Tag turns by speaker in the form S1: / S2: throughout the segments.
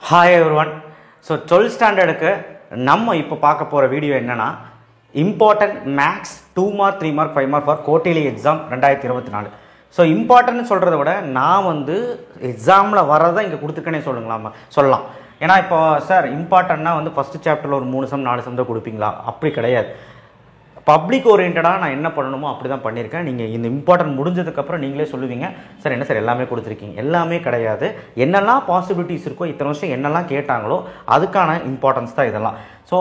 S1: Hi everyone. So 12th standard நம்ம இப்போ பார்க்க போற வீடியோ என்னன்னா important max 2 mark 3 mark 5 mark for quarterly exam 2024. So இம்பார்ட்டன்ட்னு சொல்கிறத விட நான் வந்து எக்ஸாமில் வரதை இங்கே கொடுத்துருக்கேனே சொல்லலாம். ஏன்னா இப்போ சார் இம்பார்ட்டன்னா வந்து ஃபஸ்ட்டு சாப்டரில் ஒரு 3 சம் 4 சம் தான் கொடுப்பீங்களா? அப்படி கிடையாது. பப்ளிக் ஓரியன்டாக நான் என்ன பண்ணணுமோ அப்படி தான் பண்ணியிருக்கேன். நீங்கள் இந்த இம்பார்ட்டன்ட் முடிஞ்சதுக்கப்புறம் நீங்களே சொல்லுவீங்க, சார் என்ன சார் எல்லாமே கொடுத்துருக்கீங்க. எல்லாமே கிடையாது. என்னெல்லாம் பாசிபிலிட்டிஸ் இருக்கோ, இத்தனை வருஷம் என்னெல்லாம் கேட்டாங்களோ அதுக்கான இம்பார்ட்டன்ஸ் தான் இதெல்லாம். ஸோ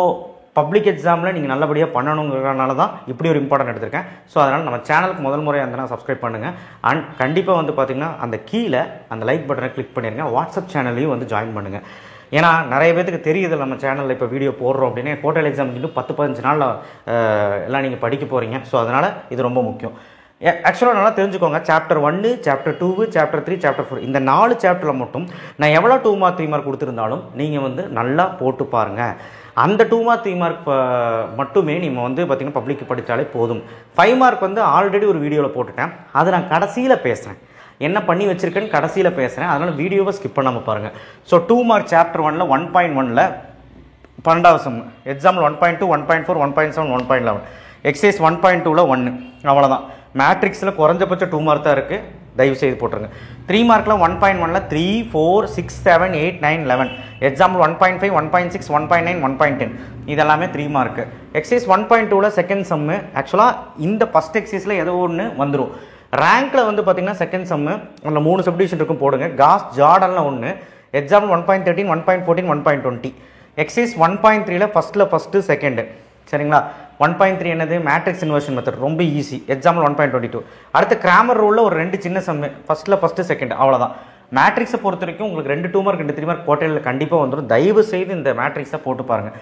S1: பப்ளிக் எக்ஸாமில் நீங்கள் நல்லபடியாக பண்ணணுங்கிறதுனால தான் இப்படி ஒரு இம்பார்ட்டன்ட் எடுத்திருக்கேன். ஸோ அதனால் நம்ம சேனலுக்கு முதல் முறையாக இருந்தனா சப்ஸ்கிரைப் பண்ணுங்கள். அண்ட் கண்டிப்பாக வந்து பார்த்திங்கன்னா அந்த கீழே அந்த லைக் பட்டனை கிளிக் பண்ணிடுங்க. வாட்ஸ்அப் சேனல்லையும் வந்து ஜாயின் பண்ணுங்கள். ஏன்னா நிறைய பேருக்கு தெரியுது நம்ம சேனலில் இப்போ வீடியோ போடுறோம் அப்படின்னு. குவார்டர்லி எக்ஸாம் இன்னும் 10-15 நாளில் எல்லாம் நீங்கள் படிக்க போகிறீங்க. ஸோ அதனால் இது ரொம்ப முக்கியம். ஆக்சுவலாக நல்லா தெரிஞ்சுக்கோங்க, சாப்டர் 1, சாப்டர் 2, சாப்டர் 3, சாப்டர் 4 இந்த 4 சாப்டரில் மட்டும் நான் எவ்வளோ 2 மார்க் 3 மார்க் கொடுத்துருந்தாலும் நீங்கள் வந்து நல்லா போட்டு பாருங்கள். அந்த 2 மார்க் 3 மார்க் மட்டுமே நீங்கள் வந்து பார்த்திங்கன்னா பப்ளிக் படித்தாலே போதும். 5 மார்க் வந்து ஆல்ரெடி ஒரு வீடியோவில் போட்டுட்டேன். அதை நான் கடைசியில் பேசுகிறேன், என்ன பண்ணி வச்சுருக்கேன்னு கடைசியில் பேசுகிறேன். அதனால் வீடியோவை ஸ்கிப் பண்ணாமல் பாருங்கள். ஸோ 2 மார்க் சாப்டர் 1ல் 1.1ல் 12வது சம் எக்ஸாம்பிள் 1.2, 1.4, 1.7, 1.11 எக்ஸைஸ் 1.2ல் 1 அவ்வளோதான். மேட்ரிக்ஸில் குறைஞ்சபட்சம் 2 மார்க் தான் இருக்குது, தயவு செய்து போட்டுருங்க. 3 மார்க்கில் 1.1ல் 3, 4, 6, 7, 8, 9, 11 எக்ஸாம்பிள் 1.5, 1.6, 1.9, 1.10 இதெல்லாமே 3 மார்க்கு. எக்ஸைஸ் 1.2ல் செகண்ட் சம்மு. ஆக்சுவலாக இந்த ஃபஸ்ட் எக்ஸைஸில் ஏதோ ஒன்று வந்துடும். ரேங்க்கில் வந்து பார்த்திங்கன்னா செகண்ட் சம்மு அதில் 3 சப்டிவிஷன் இருக்கும், போடுங்க. காஸ் ஜார்டனில் 1 எக்ஸாம்பிள் 1.13, 1.14, 1.20 எக்ஸைஸ் 1.3ல் ஃபஸ்ட்டு செகண்டு. சரிங்களா? 1.3 என்னது? மேட்ரிக்ஸ் இன்வர்ஷன் மெத்தட், ரொம்ப ஈஸி. எக்ஸாம்பிள் 1.22. அடுத்து கிராமர் ரூலில் ஒரு 2 சின்ன சம்மு, ஃபஸ்ட்டு செகண்ட், அவ்வளோதான். மேட்ரிக்ஸை பொறுத்த வரைக்கும் உங்களுக்கு 2 2 மார்க் 2 3 மார்க் குவார்டர்லியில் கண்டிப்பாக வந்துடும். தயவு செய்து இந்த மேட்ரிக்ஸை போட்டு பாருங்கள்.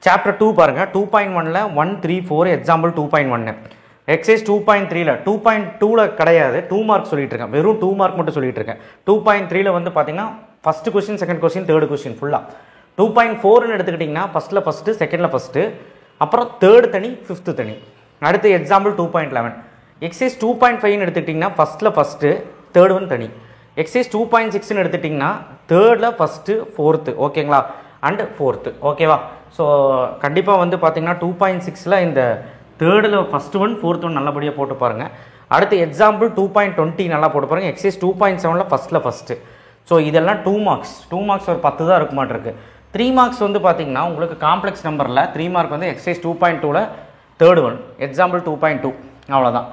S1: சாப்டர் 2 பாருங்கள். 2.1ல் 1, 3, 4 எக்ஸாம்பிள் 2.1 எக்ஸைஸ் 2.3ல் 2.2ல் கிடையாது, 2 மார்க் சொல்லிட்டு இருக்கேன், வெறும் 2 மார்க் மட்டும் சொல்லிட்டு இருக்கேன். 2.3ல் வந்து பார்த்தீங்கன்னா first question, second question, third question ஃபுல்லாக. 2.4ன்னு எடுத்துக்கிட்டிங்கன்னா ஃபஸ்ட்டு, செகண்டில் ஃபஸ்ட்டு, அப்புறம் தேர்டு தனி, ஃபிஃப்த்து தனி. அடுத்து எக்ஸாம்பிள் 2.11 எக்ஸைஸ் 2.5ன்னு எடுத்துக்கிட்டிங்கன்னா ஃபஸ்ட்டு, தேர்டு ஒன் தனி. எக்ஸைஸ் 2.6ன்னு எடுத்துக்கிட்டிங்கன்னா தேர்டில் ஃபஸ்ட்டு, ஃபோர்த்து, ஓகேங்களா, அண்டு ஃபோர்த்து, ஓகேவா. ஸோ கண்டிப்பாக வந்து பார்த்திங்கன்னா 2.6ல் இந்த தேர்டில் ஃபஸ்ட்டு ஒன், ஃபோர்த்து ஒன் நல்லபடியாக போட்டு பாருங்கள். அடுத்து எக்ஸாம்பிள் 2.20 நல்லா போட்டு பாருங்கள். Exercise 2.7ல் first. ஸோ இதெல்லாம் 2 மார்க்ஸ் ஒரு 10 தான் இருக்க மாட்டிருக்கு. 3 மார்க்ஸ் வந்து பார்த்திங்கன்னா உங்களுக்கு காம்ப்ளெக்ஸ் நம்பரில் 3 மார்க் வந்து எக்ஸைஸ் 2.2ல் தேர்டு ஒன் எக்ஸாம்பிள் 2.2 அவ்வளோதான்.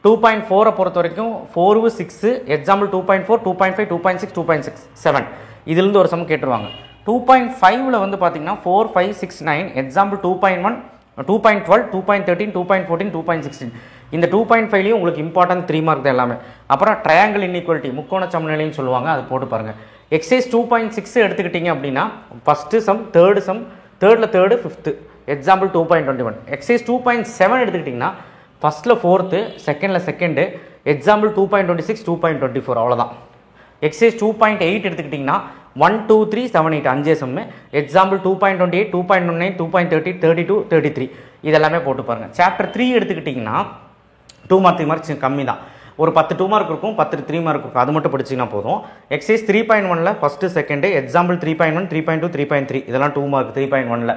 S1: 2.4 பொறுத்த வரைக்கும் 4, 6 எக்ஸாம்பிள் 2.4, 2.5, 2.6, 2.6, 7 இதுலேருந்து ஒரு சம் கேட்டுருவாங்க. 2.5ல் வந்து பார்த்திங்கன்னா 4, 5, 6, 9 எக்ஸாம்பிள் 2.1, 2.12, 2.13, 2.14, 2.16 இந்த 2.5லையும் உங்களுக்கு இம்பார்ட்டன்ட் 3 மார்க் தான் எல்லாமே. அப்புறம் ட்ரையாங்கிள் இன்இக்வாலிட்டி, முக்கோண சமநிலைன்னு சொல்லுவாங்க, அது போட்டு பாருங்கள். எக்ஸைஸ் 2.6 எடுத்துக்கிட்டிங்க அப்படின்னா ஃபஸ்ட்டு சம், தேர்டு சம், தேர்டில் தேர்டு, ஃபிஃப்த்து எக்ஸாம்பிள் 2.21 எக்ஸைஸ் 2.7 எடுத்துக்கிட்டிங்கன்னா ஃபஸ்ட்டில் ஃபோர்த்து, செகண்டில் செகண்டு எக்ஸாம்பிள் 2.26, 2.24 அவ்வளோதான். எக்ஸைஸ் 2.8 எடுத்துக்கிட்டிங்கன்னா 1, 2, 3, 7, 8 5 சம்மு எக்ஸாம்பிள் 2.28, 2.19, 2.30, 32, 33 இதெல்லாமே போட்டு பாருங்கள். சாப்டர் 3 எடுத்துக்கிட்டிங்கன்னா 2 மார்க் 3 மார்க் கம்மி தான், ஒரு 10 2 மார்க் இருக்கும், 10 3 மார்க் இருக்கும், அது மட்டும் படிச்சிங்கன்னா போதும். எக்ஸைஸ் 3.1ல் ஃபஸ்ட்டு செகண்டு எக்ஸாம்பிள் 3.1, 3.2, 3.3 இதெல்லாம் 2 மார்க். 3.1ல்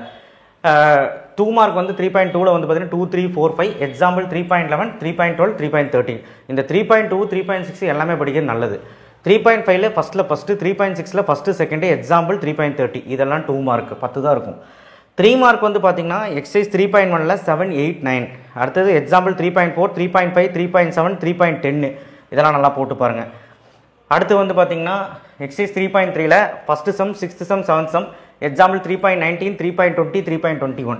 S1: 2 மார்க் வந்து 3.2ல் வந்து பார்த்தீங்கன்னா 2, 3, 4, 5 எக்ஸாம்பிள் 3.11, 3.12, 3.13 இந்த 3.2, 3.6 எல்லாமே படிக்கிறது நல்லது. 3.5ல் ஃபஸ்ட்டு, 3.6ல் ஃபஸ்ட்டு செகண்டு எக்ஸாம்பிள் 3.30 இதெல்லாம் 2 மார்க் 10 தான் இருக்கும். 3 மார்க் வந்து பார்த்திங்கன்னா எக்ஸைஸ் 3.1ல் 7, 8, 9 அடுத்தது எக்ஸாம்பிள் 3.4, 3.5, 3.7, 3.10 இதெல்லாம் நல்லா போட்டு பாருங்கள். அடுத்து வந்து பார்த்திங்கன்னா எக்ஸைஸ் 3.3ல் first sum, sixth sum, seventh sum example 3.19, 3.20, 3.21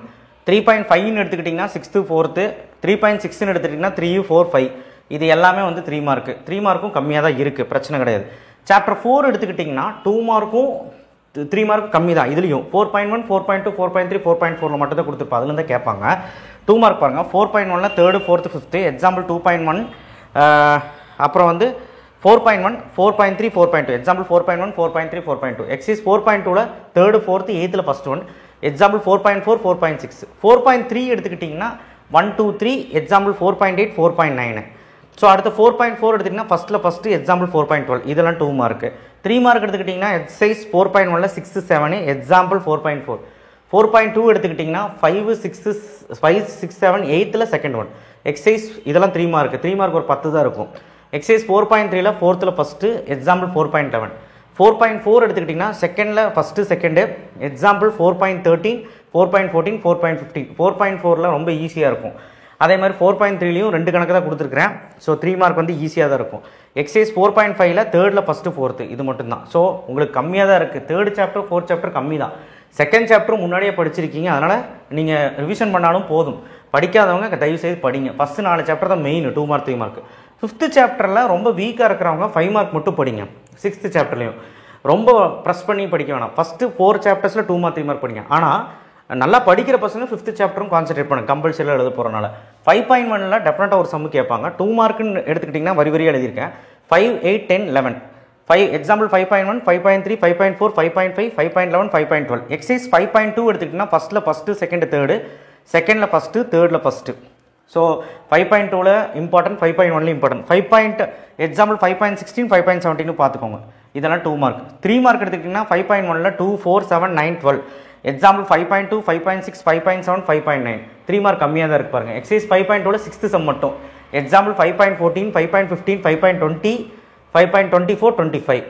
S1: 3.5ன்னு எடுத்துக்கிட்டிங்கன்னா சிக்ஸ்த்து, ஃபோர்த்து, 3.6ன்னு எடுத்துக்கிட்டிங்கன்னா 3, 4, 5 இது எல்லாமே வந்து 3 மார்க்கு. 3 மார்க்கும் கம்மியாக தான் இருக்குது, பிரச்சனை கிடையாது. சாப்டர் 4 எடுத்துக்கிட்டிங்கன்னா 2 மார்க்கும் 3 மார்க் கம்மி தான். இதுலேயும் 4.1, 4.2, 4.3, 4.4ல் மட்டும் தான் கொடுத்துருப்பா, அதுலேருந்து கேட்பாங்க. 2 மார்க் பாருங்கள். 4.1ல் தேர்டு, ஃபோர்த்து, ஃபிஃப்த்து எக்ஸாம்பிள் 2.1 அப்புறம் வந்து 4.1, 4.3, 4.2 எக்ஸாம்பிள் 4.1, 4.3, 4.2 எக்ஸைஸ் 4.2ல் தேர்டு, ஃபோர்த்து, எயித்தில் ஃபஸ்ட் ஒன் எக்ஸாம்பிள் 4.4, 4.6 4.3 எடுத்துக்கிட்டிங்கன்னா 1, 2, 3 எக்ஸாம்பிள் 4.8, 4.9 ஸோ அடுத்து 4.4 எடுத்திங்கன்னா ஃபஸ்ட்டில் ஃபஸ்ட்டு எக்ஸாம்பிள் 4.12 இதெல்லாம் 2 மார்க்கு. 3 மார்க் எடுத்துக்கிட்டிங்கன்னா எக்ஸசைஸ் 4.1ல 6 7 எக்ஸாம்பிள் 4.4 4.2 எடுத்துக்கிட்டிங்கன்னா 5 6 7 8ல் செகண்ட் ஒன் எக்ஸசைஸ் இதெல்லாம் 3 மார்க் 3 மார்க் ஒரு 10 தான் இருக்கும். எக்ஸசைஸ் 4.3ல 4th ஃபஸ்ட்டு எக்ஸாம்பிள் 4.11 4.4 எடுத்துக்கிட்டிங்கன்னா செகண்டில் ஃபஸ்ட்டு செகண்டு எக்ஸாம்பிள் 4.13 4.14 4.15 4.4ல் ரொம்ப ஈஸியாக இருக்கும். அதே மாதிரி 4.3லையும் 2 கணக்கு தான் கொடுத்துருக்குறேன். ஸோ 3 மார்க் வந்து ஈஸியாக தான் இருக்கும். எக்ஸசைஸ் 4.5ல தேர்டில் ஃபஸ்ட்டு ஃபோர்த்து இது மட்டும்தான். ஸோ உங்களுக்கு கம்மியாக தான் இருக்குது. தேர்ட் சாப்டர் ஃபோர்த் சாப்டர் கம்மி தான். செகண்ட் சாப்டர் முன்னாடியே படிச்சிருக்கீங்க, அதனால் நீங்கள் ரிவிஷன் பண்ணாலும் போதும். படிக்காதவங்க தயவுசெய்து படிங்க. ஃபஸ்ட்டு 4 சாப்டர் தான் மெயின் 2 மார்க் 3 மார்க். 5th சாப்டரில் ரொம்ப வீக்காக இருக்கிறவங்க 5 மார்க் மட்டும் படிங்க. 6th சாப்டர்லையும் ரொம்ப ப்ரெஸ் பண்ணி படிக்க வேணாம். ஃபஸ்ட்டு 4 சாப்டர்ஸில் 2 மார்க் 3 மார்க் படிங்க. ஆனால் நல்லா படிக்கிற பசங்க 5th சாப்டரும் கான்சென்ட்ரேட் பண்ணுங்க. கம்பல்சரியாக எழுத போகிறனால 5.1ல் டெஃபினட்டாக ஒரு சம்மு கேட்பாங்க. 2 மார்க்குன்னு எடுத்துக்கிட்டிங்கன்னா வரி வரியாக எழுதியிருக்கேன். 5 8 10 11 5 எக்ஸாம்பிள் 5.1 5.3 5.4 5.5 5.11 5.12 எக்ஸசைஸ் 5.2 எடுத்துக்கிட்டிங்கன்னா ஃபஸ்ட்டில் ஃபஸ்ட்டு செகண்ட் தேர்டு செகண்டில் ஃபஸ்ட்டு தேர்டில் ஃபஸ்ட்டு. ஸோ 5.2ல இம்பார்ட்டன்ட் 5.1ல இம்பார்ட்டன்ட் 5. எக்ஸாம்பிள் 5.16 5.17 பார்த்துக்கோங்க. இதெல்லாம் 2 மார்க். 3 மார்க் எடுத்துக்கிட்டிங்கன்னா 5.1ல 2 4 7 9 12 எக்ஸாம்பிள் 5.2 5.6 5.7 5.9 3 மார்க் கம்மியாக தான் இருக்கு பாருங்க. எக்ஸசைஸ் 5.2ல 6th சம் மட்டும் எக்ஸாம்பிள் 5.14 5.15 5.20 5.24 25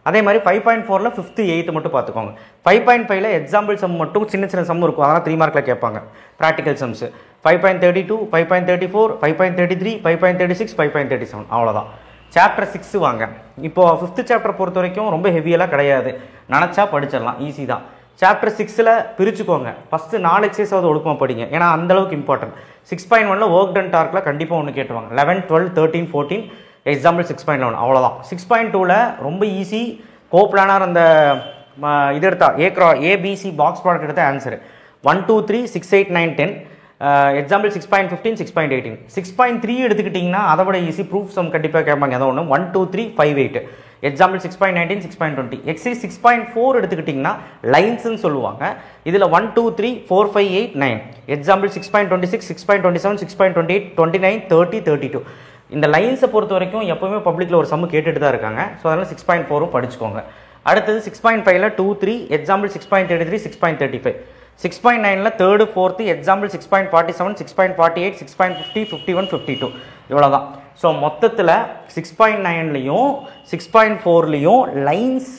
S1: அதே மாதிரி 5.4ல 5th 8th மட்டும் பார்த்துக்கோங்க. 5.5ல எக்ஸாம்பிள் சம் மட்டும் சின்ன சின்ன சம் இருக்கும், அதெல்லாம் 3 மார்க்கில் கேட்பாங்க. ப்ராக்டிக்கல் சம்ஸ் 5.32 5.34 5.33 5.36 5.37 அவ்வளோதான். சாப்டர் 6 வாங்க. இப்போது 5th சாப்டர் பொறுத்த வரைக்கும் ரொம்ப ஹெவியெல்லாம் கிடையாது, நினச்சா படிச்சிடலாம், ஈஸி தான். சாப்டர் 6ல் பிரிச்சுக்கோங்க. ஃபஸ்ட்டு 4 எக்ஸசைஸாவது ஒழுக்கமாக படிங்க, ஏன்னா அந்தளவுக்கு இம்பார்ட்டன்ட். 6.1ல ஒர்க் டன் டார்க்கில் கண்டிப்பாக ஒன்று கேட்டுருவாங்க. 11 12 13 14 எக்ஸாம்பிள் 6.11 அவ்வளோதான். 6.2ல ரொம்ப ஈஸி. கோப்ளானார் அந்த இது எடுத்தா ஏபிசி பாக்ஸ் ப்ராடக்ட் எடுத்த ஆன்சரு 1 2 3 6 8 9 10 எக்ஸாம்பிள் 6.15 6.18 6.3 எடுத்துக்கிட்டிங்கன்னா அதை விட ஈஸி. ப்ரூஃப் சம் கண்டிப்பாக கேட்பாங்க. ஏதோ ஒன்று 1 2 3 5 8 எக்ஸாம்பிள் 6.19 6.20 எக்ஸைஸ் 6.4 எடுத்துக்கிட்டிங்கன்னா லைன்ஸ்ன்னு சொல்லுவாங்க. இதில் 1 2 3 4 5 8 9 எக்ஸாம்பிள் 6.26 6.27 6.28 29 30 32 இந்த லைன்ஸை பொறுத்த வரைக்கும் எப்போவுமே பப்ளிக்கில் ஒரு சம்மு கேட்டுட்டு தான் இருக்காங்க. ஸோ அதனால் 6.4ம் படிச்சுக்கோங்க. அடுத்தது 6.5ல 2 3 எக்ஸாம்பிள் 6.33 6.35 6.9ல 3rd 4th எக்ஸாம்பிள் 6.47 6.48 6.50 51 52 இவ்வளோதான். ஸோ மொத்தத்தில் 6.9லையும் 6.4லையும் lines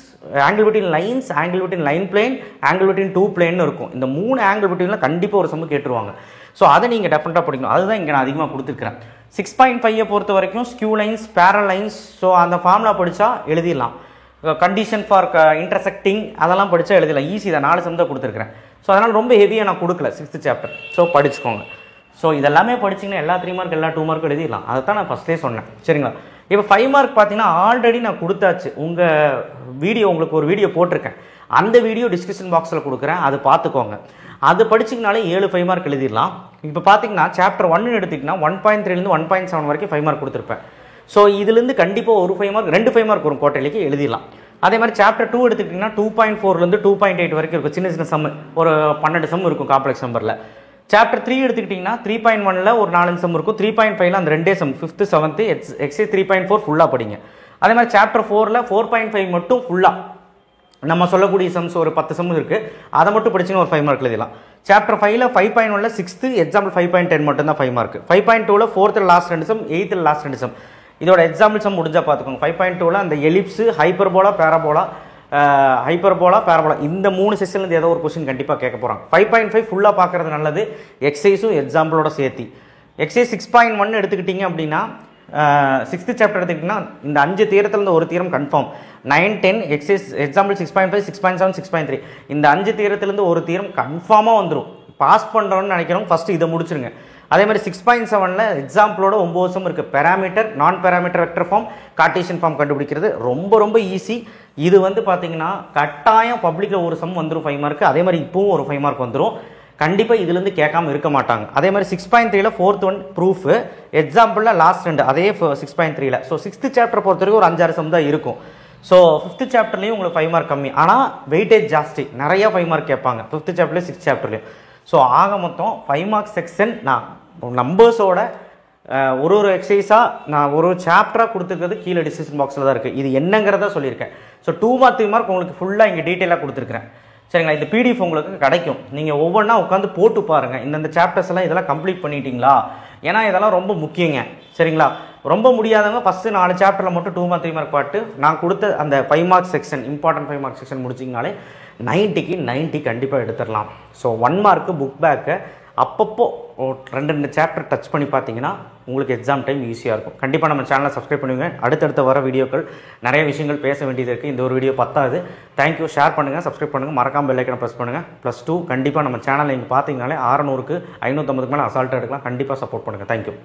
S1: angle between lines angle between line plane angle between 2 plane இருக்கும். இந்த 3 ஆங்கிள் பிட்வீனில் கண்டிப்பாக ஒரு சம்மு கேட்டுருவாங்க. ஸோ அதை நீங்கள் டெஃபினட்டாக படிக்கணும். அதுதான் இங்கே நான் அதிகமாக கொடுத்துருக்கிறேன். 6.5 பொறுத்த வரைக்கும் skew lines parallel lines, so அந்த ஃபார்முலா படித்தா எழுதிடலாம். கண்டிஷன் ஃபார் இன்டர்செக்டிங் அதெல்லாம் படித்தா எழுதிடலாம். ஈஸி தான். 4 சம் தான் கொடுத்துருக்கிறேன். ஸோ அதனால் ரொம்ப ஹெவியாக நான் கொடுக்கல 6th சாப்டர். ஸோ படிச்சுக்கோங்க. ஸோ இதெல்லாமே படிச்சிங்கன்னா எல்லா 3 மார்க் எல்லா 2 மார்க்கும் எழுதிடலாம். அதை தான் நான் ஃபஸ்ட்டே சொன்னேன். சரிங்களா? இப்போ 5 மார்க் பார்த்தீங்கன்னா ஆல்ரெடி நான் கொடுத்தாச்சு. உங்கள் வீடியோ உங்களுக்கு ஒரு வீடியோ போட்டிருக்கேன். அந்த வீடியோ டிஸ்கிரிப்ஷன் பாக்ஸில் கொடுக்குறேன், அது பார்த்துக்கோங்க. அது படிச்சிங்கனாலே 7 5 மார்க் எழுதிடலாம். இப்போ பார்த்தீங்கன்னா சாப்டர் 1 எடுத்துக்கிட்டிங்கன்னா 1.3லேருந்து 1.7 வரைக்கும் 5 மார்க் கொடுத்துருப்பேன். ஸோ இதுலேருந்து கண்டிப்பாக ஒரு 5 மார்க் 2 5 மார்க் வரும் கோட்டையிலேக்கு எழுதிடலாம். அதே மாதிரி சாப்டர் 2 எடுத்துக்கிட்டிங்கன்னா 2.4லேருந்து 2.8 வரைக்கும் இருக்கும். சின்ன சின்ன சம் ஒரு 12 சம் இருக்கும் காம்ப்ளெக்ஸ் நம்பரில். சாப்டர் 3 எடுத்துக்கிட்டிங்கன்னா 3.1ல் ஒரு 4 சம் இருக்கும். 3.5ல அந்த 2 சம் 5th 7th எக்ஸைஸ் 3.4 ஃபுல்லாக படிங்க. அதே மாதிரி சாப்டர் 4ல் 4.5 மட்டும் ஃபுல்லாக நம்ம சொல்லக்கூடிய சம்ஸ் ஒரு 10 சம் இருக்குது, அதை மட்டும் படிச்சுன்னு ஒரு 5 மார்க் எழுதிடலாம். சாப்டர் 5ல் 5.1ல் 6th எக்ஸாம்பிள் 5.10 மட்டும் தான் 5 மார்க். 5.2ல் 4th last 2 sum 8th last 2 sum. இதோட எக்ஸாம்பிள் சம் முடிஞ்சால் பார்த்துக்கோங்க. 5.2ல் அந்த எலிப்ஸு ஹைப்பர்போலா பேராபோலா இந்த 3 செஷன்லேருந்து ஏதோ ஒரு கொஸ்டின் கண்டிப்பாக கேட்க போகிறாங்க. 5.5 ஃபுல்லாக பார்க்குறது நல்லது, எக்ஸைஸும் எக்ஸாம்பிளோட சேர்த்தி. எக்ஸைஸ் 6.1 எடுத்துக்கிட்டிங்க அப்படின்னா 6th சாப்டர் எடுத்துக்கிட்டிங்கன்னா இந்த 5 தியரத்துலேருந்து ஒரு தியரம் கன்ஃபார்ம். 9 10 எக்ஸைஸ் எக்ஸாம்பிள் 6.5 6.7 6.3 இந்த 5 தியரத்துலேருந்து ஒரு தியரம் கன்ஃபார்மாக வந்துடும். பாஸ் பண்ணுறோன்னு நினைக்கிறோம், ஃபஸ்ட்டு இதை முடிச்சுருங்க. அதே மாதிரி 6.7ல் எக்ஸாம்பிளோட 9 சம் இருக்குது. பேராமீட்டர் நான் parameter vector form Cartesian form கண்டுபிடிக்கிறது ரொம்ப ரொம்ப ஈஸி. இது வந்து பார்த்தீங்கன்னா கட்டாயம் பப்ளிக்கில் ஒரு சம் வந்துடும் 5 மார்க். அதே மாதிரி இப்போவும் ஒரு 5 மார்க் வந்துடும் கண்டிப்பாக. இதுலேருந்து கேட்காம இருக்க மாட்டாங்க. அதே மாதிரி 6.3ல 4th 1 ப்ரூஃப் எக்ஸாம்பிளில் லாஸ்ட் 2 அதே 6.3ல. ஸோ 6th சாப்டர் பொறுத்த வரைக்கும் ஒரு 5-6 சம் தான் இருக்கும். ஸோ 5th சாப்டர்லேயும் உங்களுக்கு 5 மார்க் கம்மி, ஆனால் வெயிட்டேஜ் ஜாஸ்தி, நிறையா 5 மார்க் கேட்பாங்க 5th சாப்டர்லேயும் 6th சாப்டர்லேயும். ஸோ ஆக மொத்தம் 5 மார்க் செக்ஷன் நான் நம்பர்ஸோட ஒரு எக்ஸசைஸாக நான் ஒரு சாப்டராக கொடுத்துருக்கிறது கீழே டிஸ்கிரிப்ஷன் பாக்ஸில் தான் இருக்குது. இது என்னங்கிறத சொல்லியிருக்கேன். ஸோ 2 மார்க் 3 மார்க் உங்களுக்கு ஃபுல்லாக இங்கே டீட்டெயிலாக கொடுத்துருக்கிறேன். சரிங்களா? இந்த பிடிஎஃப் உங்களுக்கு கிடைக்கும். நீங்கள் ஒவ்வொன்றா உட்காந்து போட்டு பாருங்கள். இந்தந்த சாப்டர்ஸ் எல்லாம் இதெல்லாம் கம்ப்ளீட் பண்ணிட்டீங்களா? ஏன்னா இதெல்லாம் ரொம்ப முக்கியங்க. சரிங்களா? ரொம்ப முடியாதவங்க ஃபஸ்ட்டு 4 சாப்டரில் மட்டும் 2 மார்க் 3 மார்க் பாட்டு நான் கொடுத்த அந்த 5 mark section, important 5 mark section முடிச்சிங்கனாலே 90க்கு 90 கண்டிப்பாக எடுத்துடலாம். ஸோ 1 மார்க்கு புக் பேக்கை அப்பப்போ 2 சாப்டர் டச் பண்ணி பார்த்தீங்கன்னா உங்களுக்கு எக்ஸாம் டைம் ஈஸியாக இருக்கும். கண்டிப்பாக நம்ம சேனலை சப்ஸ்கிரைப் பண்ணுவீங்க. அடுத்தடுத்த வர வீடியோக்கள் நிறைய விஷயங்கள் பேச வேண்டியது இருக்குது. இந்த ஒரு வீடியோ பத்தாது. தேங்க்யூ. ஷேர் பண்ணுங்கள், சப்ஸ்கிரைப் பண்ணுங்கள், மறக்காம பெல் ஐக்கனை ப்ரெஸ் பண்ணுங்கள். +2 கண்டிப்பாக நம்ம சேனலை இங்கே பார்த்தீங்கனாலே 600க்கு 550க்கு மேலே அசால்ட்டாக எடுக்கலாம். கண்டிப்பாக சப்போர்ட் பண்ணுங்கள். தேங்க்யூ.